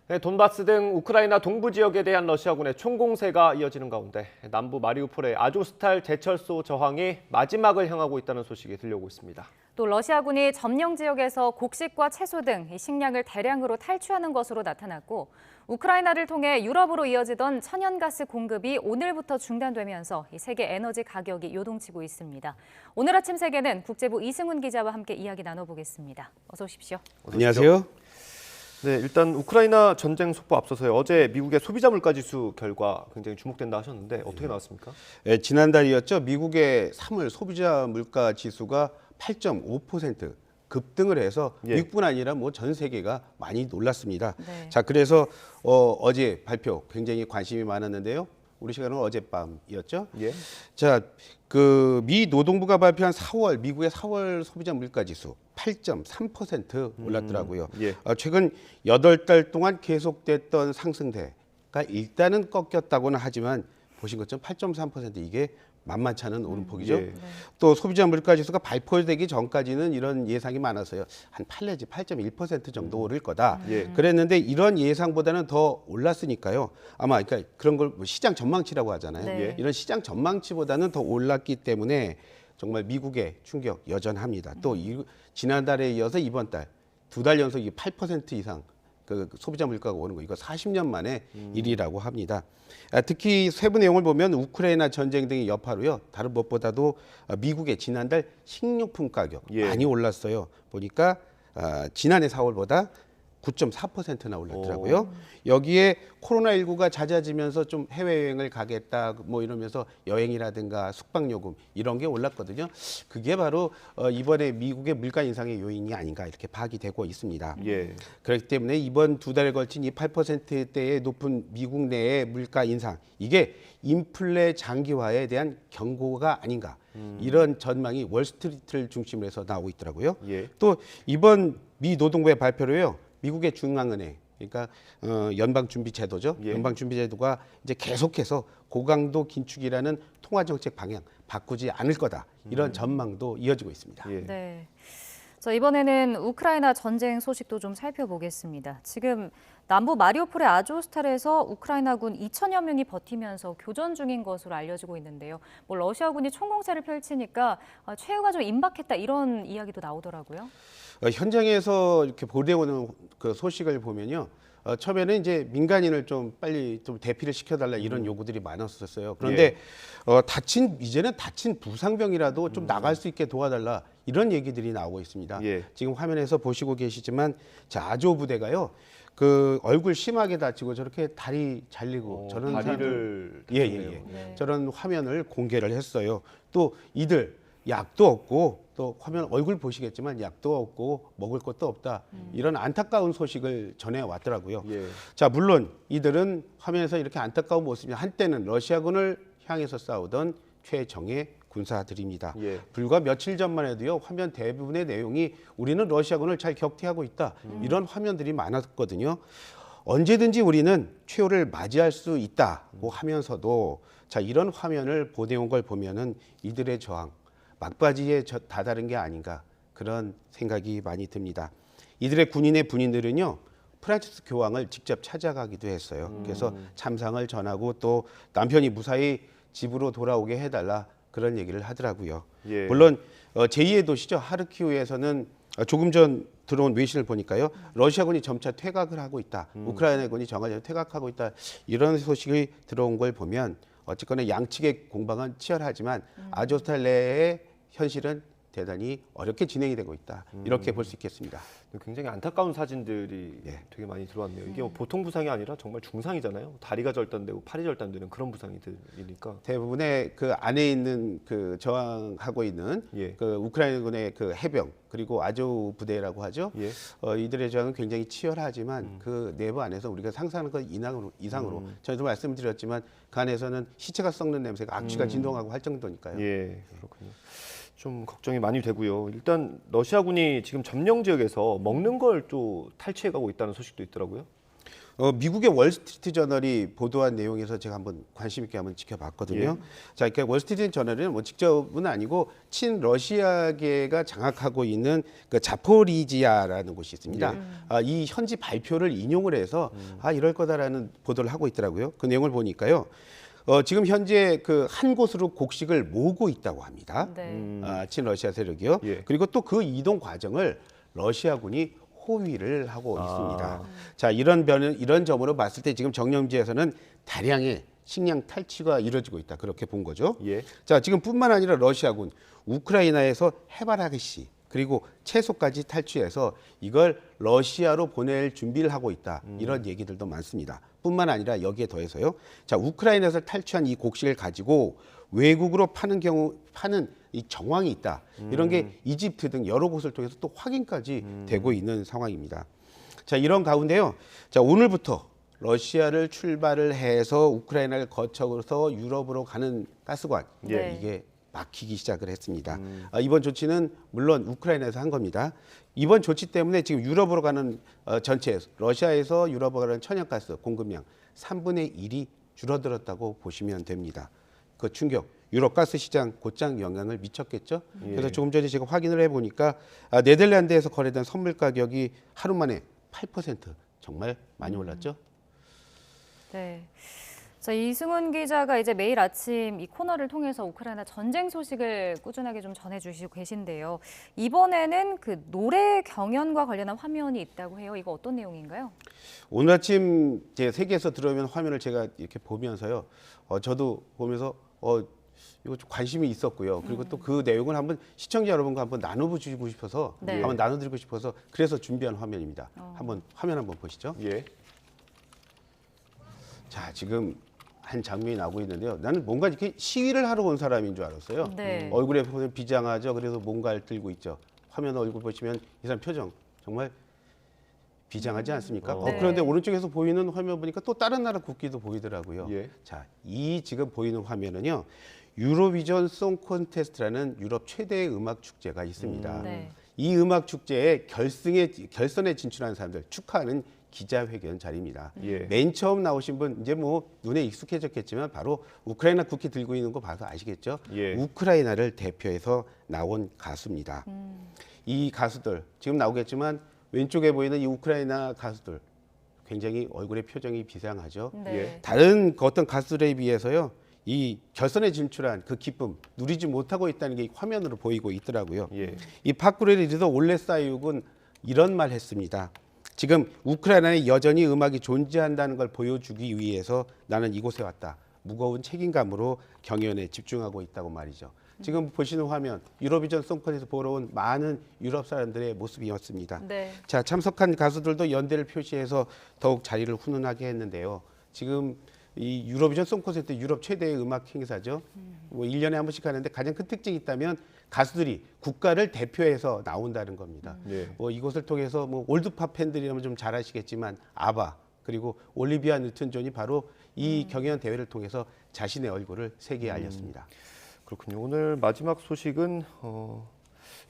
네, 돈바스 등 우크라이나 동부 지역에 대한 러시아군의 총공세가 이어지는 가운데 남부 마리우폴의 아조스탈 제철소 저항이 마지막을 향하고 있다는 소식이 들려오고 있습니다. 또 러시아군이 점령 지역에서 곡식과 채소 등 식량을 대량으로 탈취하는 것으로 나타났고 우크라이나를 통해 유럽으로 이어지던 천연가스 공급이 오늘부터 중단되면서 세계 에너지 가격이 요동치고 있습니다. 오늘 아침 세계는 국제부 이승훈 기자와 함께 이야기 나눠보겠습니다. 어서 오십시오. 안녕하세요. 네, 일단 우크라이나 전쟁 속보 앞서서 어제 미국의 소비자 물가 지수 결과 굉장히 주목된다 하셨는데 어떻게 나왔습니까? 네, 지난달이었죠. 미국의 3월 소비자 물가 지수가 8.5% 급등을 해서 미국뿐 아니라 뭐 전 세계가 많이 놀랐습니다. 네. 자, 그래서 어제 발표 굉장히 관심이 많았는데요. 우리 시간은 어젯밤이었죠. 예. 자, 그 미 노동부가 발표한 미국의 4월 소비자 물가 지수 8.3% 올랐더라고요. 예. 최근 8달 동안 계속됐던 상승세가 일단은 꺾였다고는 하지만 보신 것처럼 8.3% 이게 만만치 않은 오름폭이죠. 예. 또 소비자 물가 지수가 발표되기 전까지는 이런 예상이 많았어요. 한 8 내지 8.1% 정도 오를 거다. 예. 그랬는데 이런 예상보다는 더 올랐으니까요. 아마 그러니까 그런 걸 시장 전망치라고 하잖아요. 네. 이런 시장 전망치보다는 더 올랐기 때문에 정말 미국의 충격 여전합니다. 또 지난달에 이어서 이번 달 2달 연속 8% 이상 그 소비자 물가가 오는 거 이거 40년 만에 일이라고 합니다. 특히 세부 내용을 보면 우크라이나 전쟁 등의 여파로요. 다른 무엇보다도 미국의 지난달 식료품 가격 많이 올랐어요. 보니까 지난해 4월보다 9.4%나 올랐더라고요. 여기에 코로나19가 잦아지면서 좀 해외여행을 가겠다 뭐 이러면서 여행이라든가 숙박요금 이런 게 올랐거든요. 그게 바로 이번에 미국의 물가 인상의 요인이 아닌가 이렇게 파악이 되고 있습니다. 예. 그렇기 때문에 이번 2달에 걸친 이 8%대의 높은 미국 내의 물가 인상 이게 인플레 장기화에 대한 경고가 아닌가 이런 전망이 월스트리트를 중심으로 해서 나오고 있더라고요. 예. 또 이번 미 노동부의 발표로요. 미국의 중앙은행, 그러니까 연방준비제도죠. 예. 연방준비제도가 이제 계속해서 고강도 긴축이라는 통화정책 방향 바꾸지 않을 거다. 이런 전망도 이어지고 있습니다. 예. 네. 자, 이번에는 우크라이나 전쟁 소식도 좀 살펴보겠습니다. 지금 남부 마리우폴의 아조스탈에서 우크라이나군 2천여 명이 버티면서 교전 중인 것으로 알려지고 있는데요. 뭐 러시아군이 총공세를 펼치니까 최후가 좀 임박했다 이런 이야기도 나오더라고요. 현장에서 이렇게 보내오는 그 소식을 보면요. 처음에는 이제 민간인을 좀 빨리 좀 대피를 시켜달라 이런 요구들이 많았었어요. 그런데 이제는 다친 부상병이라도 좀 나갈 수 있게 도와달라 이런 얘기들이 나오고 있습니다. 예. 지금 화면에서 보시고 계시지만 자, 아조 부대가요. 그 얼굴 심하게 다치고 저렇게 다리 잘리고 저런 다리를 예예예. 네. 저런 화면을 공개를 했어요. 또 이들 약도 없고 또 화면 얼굴 보시겠지만 약도 없고 먹을 것도 없다. 이런 안타까운 소식을 전해 왔더라고요. 예. 자, 물론 이들은 화면에서 이렇게 안타까운 모습이 한때는 러시아군을 향해서 싸우던 최정예 군사들입니다. 예. 불과 며칠 전만 해도요. 화면 대부분의 내용이 우리는 러시아군을 잘 격퇴하고 있다. 이런 화면들이 많았거든요. 언제든지 우리는 최후를 맞이할 수 있다고 하면서도 자, 이런 화면을 보내온 걸 보면은 이들의 저항 막바지에 다다른 게 아닌가 그런 생각이 많이 듭니다. 이들의 군인의 분인들은요. 프란치스 교황을 직접 찾아가기도 했어요. 그래서 참상을 전하고 또 남편이 무사히 집으로 돌아오게 해달라 그런 얘기를 하더라고요. 예. 물론 제2의 도시죠. 하르키우에서는 조금 전 들어온 외신을 보니까요. 러시아군이 점차 퇴각을 하고 있다. 우크라이나군이 정화적으로 퇴각하고 있다. 이런 소식이 들어온 걸 보면 어쨌거나 양측의 공방은 치열하지만 아조스탈 내의 현실은 대단히 어렵게 진행이 되고 있다. 이렇게 볼 수 있겠습니다. 굉장히 안타까운 사진들이 예. 되게 많이 들어왔네요. 이게 뭐 보통 부상이 아니라 정말 중상이잖아요. 다리가 절단되고 팔이 절단되는 그런 부상이니까. 대부분의 그 안에 있는 그 저항하고 있는 예. 그 우크라이나군의 그 해병 그리고 아조 부대라고 하죠. 예. 이들의 저항은 굉장히 치열하지만 그 내부 안에서 우리가 상상하는 것 이상으로 저희도 말씀드렸지만 그 안에서는 시체가 썩는 냄새가 악취가 진동하고 할 정도니까요. 예, 그렇군요. 좀 걱정이 많이 되고요. 일단 러시아군이 지금 점령 지역에서 먹는 걸 또 탈취해가고 있다는 소식도 있더라고요. 미국의 월스트리트 저널이 보도한 내용에서 제가 한번 관심 있게 한번 지켜봤거든요. 자, 그러니까 월스트리트 저널은 뭐 직접은 아니고 친러시아계가 장악하고 있는 그 자포리지아라는 곳이 있습니다. 이 현지 발표를 인용을 해서 이럴 거다라는 보도를 하고 있더라고요. 그 내용을 보니까요. 지금 현재 그 한 곳으로 곡식을 모으고 있다고 합니다. 네. 친러시아 세력이요. 예. 그리고 또 그 이동 과정을 러시아군이 호위를 하고 있습니다. 자, 이런 점으로 봤을 때 지금 정령지에서는 다량의 식량 탈취가 이루어지고 있다. 그렇게 본 거죠. 예. 자, 지금 뿐만 아니라 러시아군 우크라이나에서 해바라기씨 그리고 채소까지 탈취해서 이걸 러시아로 보낼 준비를 하고 있다. 이런 얘기들도 많습니다. 뿐만 아니라 여기에 더해서요. 자, 우크라이나에서 탈취한 이 곡식을 가지고 외국으로 파는 이 정황이 있다. 이런 게 이집트 등 여러 곳을 통해서 또 확인까지 되고 있는 상황입니다. 자, 이런 가운데요. 자, 오늘부터 러시아를 출발을 해서 우크라이나를 거쳐서 유럽으로 가는 가스관 네. 이게 막히기 시작을 했습니다. 이번 조치는 물론 우크라이나에서 한 겁니다. 이번 조치 때문에 지금 유럽으로 가는 전체 러시아에서 유럽으로 가는 천연가스 공급량 3분의 1이 줄어들었다고 보시면 됩니다. 그 충격, 유럽 가스 시장 곧장 영향을 미쳤겠죠. 그래서 조금 전에 제가 확인을 해보니까 네덜란드에서 거래된 선물 가격이 하루 만에 8% 정말 많이 올랐죠. 네. 자, 이승훈 기자가 이제 매일 아침 이 코너를 통해서 우크라이나 전쟁 소식을 꾸준하게 좀 전해주시고 계신데요. 이번에는 그 노래 경연과 관련한 화면이 있다고 해요. 이거 어떤 내용인가요? 오늘 아침 제 세계에서 들어오면 화면을 제가 이렇게 보면서요. 저도 보면서 이거 좀 관심이 있었고요. 그리고 또 그 내용을 한번 시청자 여러분과 한번 나눠주고 싶어서 네. 한번 나눠드리고 싶어서 그래서 준비한 화면입니다. 한번 화면 한번 보시죠. 예. 자, 지금 한 장면이 나오고 있는데요. 나는 뭔가 이렇게 시위를 하러 온 사람인 줄 알았어요. 네. 얼굴에 보면 비장하죠. 그래서 뭔가를 들고 있죠. 화면 얼굴 보시면 이 사람 표정 정말 비장하지 않습니까? 네. 그런데 오른쪽에서 보이는 화면 보니까 또 다른 나라 국기도 보이더라고요. 예. 자, 이 지금 보이는 화면은요. 유로비전 송 콘테스트라는 유럽 최대의 음악 축제가 있습니다. 네. 이 음악 축제에 결선에 진출한 사람들 축하하는 기자회견 자리입니다. 예. 맨 처음 나오신 분 이제 뭐 눈에 익숙해졌겠지만 바로 우크라이나 국기 들고 있는 거 봐서 아시겠죠? 예. 우크라이나를 대표해서 나온 가수입니다. 이 가수들 지금 나오겠지만 왼쪽에 보이는 이 우크라이나 가수들 굉장히 얼굴의 표정이 비상하죠. 네. 예. 다른 그 어떤 가수들에 비해서요. 이 결선에 진출한 그 기쁨 누리지 못하고 있다는 게 화면으로 보이고 있더라고요. 예. 이 파쿠레 리더 올레사이욱은 이런 말 했습니다. 지금 우크라이나에 여전히 음악이 존재한다는 걸 보여주기 위해서 나는 이곳에 왔다. 무거운 책임감으로 경연에 집중하고 있다고 말이죠. 지금 보시는 화면 유로비전 송콘테스트 보러 온 많은 유럽 사람들의 모습이었습니다. 네. 자, 참석한 가수들도 연대를 표시해서 더욱 자리를 훈훈하게 했는데요. 지금 이 유로비전 송콘테스트 유럽 최대의 음악 행사죠. 뭐 1년에 한 번씩 하는데 가장 큰 특징이 있다면 가수들이 국가를 대표해서 나온다는 겁니다. 예. 뭐 이것을 통해서 뭐 올드팝 팬들이라면 좀 잘 아시겠지만 아바 그리고 올리비아 뉴튼 존이 바로 이 경연 대회를 통해서 자신의 얼굴을 세계에 알렸습니다. 그렇군요. 오늘 마지막 소식은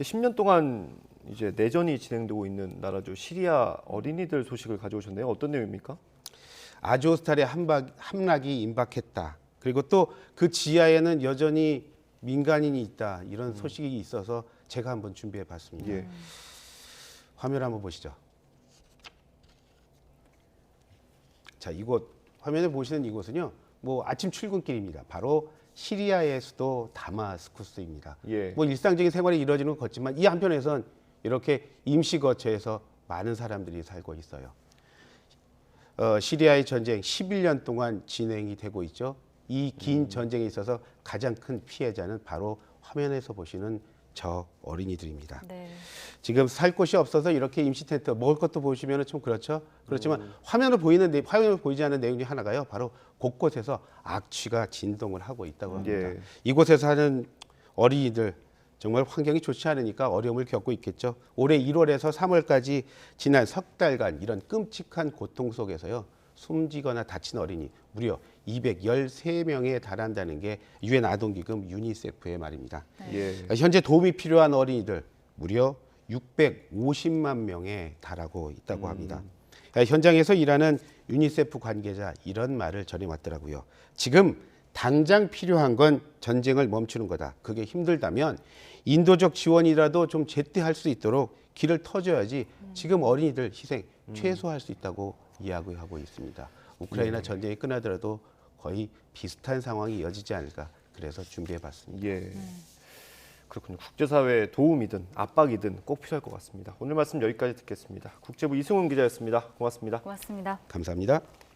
10년 동안 이제 내전이 진행되고 있는 나라죠. 시리아 어린이들 소식을 가져오셨네요. 어떤 내용입니까? 아조스탈의 함락이 임박했다. 그리고 또 그 지하에는 여전히 민간인이 있다. 이런 소식이 있어서 제가 한번 준비해 봤습니다. 예. 화면 한번 보시죠. 자, 이곳 화면에 보시는 이곳은요. 뭐 아침 출근길입니다. 바로 시리아의 수도 다마스쿠스입니다. 예. 뭐 일상적인 생활이 이루어지는 것 같지만 이 한편에선 이렇게 임시 거처에서 많은 사람들이 살고 있어요. 시리아의 전쟁 11년 동안 진행이 되고 있죠. 이 긴 전쟁에 있어서 가장 큰 피해자는 바로 화면에서 보시는 저 어린이들입니다. 네. 지금 살 곳이 없어서 이렇게 임시 텐트 먹을 것도 보시면 좀 그렇죠. 그렇지만 화면을 보이지 않는 내용 중 하나가요. 바로 곳곳에서 악취가 진동을 하고 있다고 합니다. 예. 이곳에 사는 어린이들 정말 환경이 좋지 않으니까 어려움을 겪고 있겠죠. 올해 1월에서 3월까지 지난 석 달간 이런 끔찍한 고통 속에서요. 숨지거나 다친 어린이 무려 213명에 달한다는 게 유엔 아동기금 유니세프의 말입니다. 예. 현재 도움이 필요한 어린이들 무려 650만 명에 달하고 있다고 합니다. 현장에서 일하는 유니세프 관계자 이런 말을 전해왔더라고요. 지금 당장 필요한 건 전쟁을 멈추는 거다. 그게 힘들다면 인도적 지원이라도 좀 제때할 수 있도록 길을 터줘야지 지금 어린이들 희생 최소화할 수 있다고 이야기하고 있습니다. 우크라이나 전쟁이 끝나더라도 거의 비슷한 상황이 이어지지 않을까 그래서 준비해봤습니다. 예. 그렇군요. 국제사회의 도움이든 압박이든 꼭 필요할 것 같습니다. 오늘 말씀 여기까지 듣겠습니다. 국제부 이승훈 기자였습니다. 고맙습니다. 고맙습니다. 감사합니다.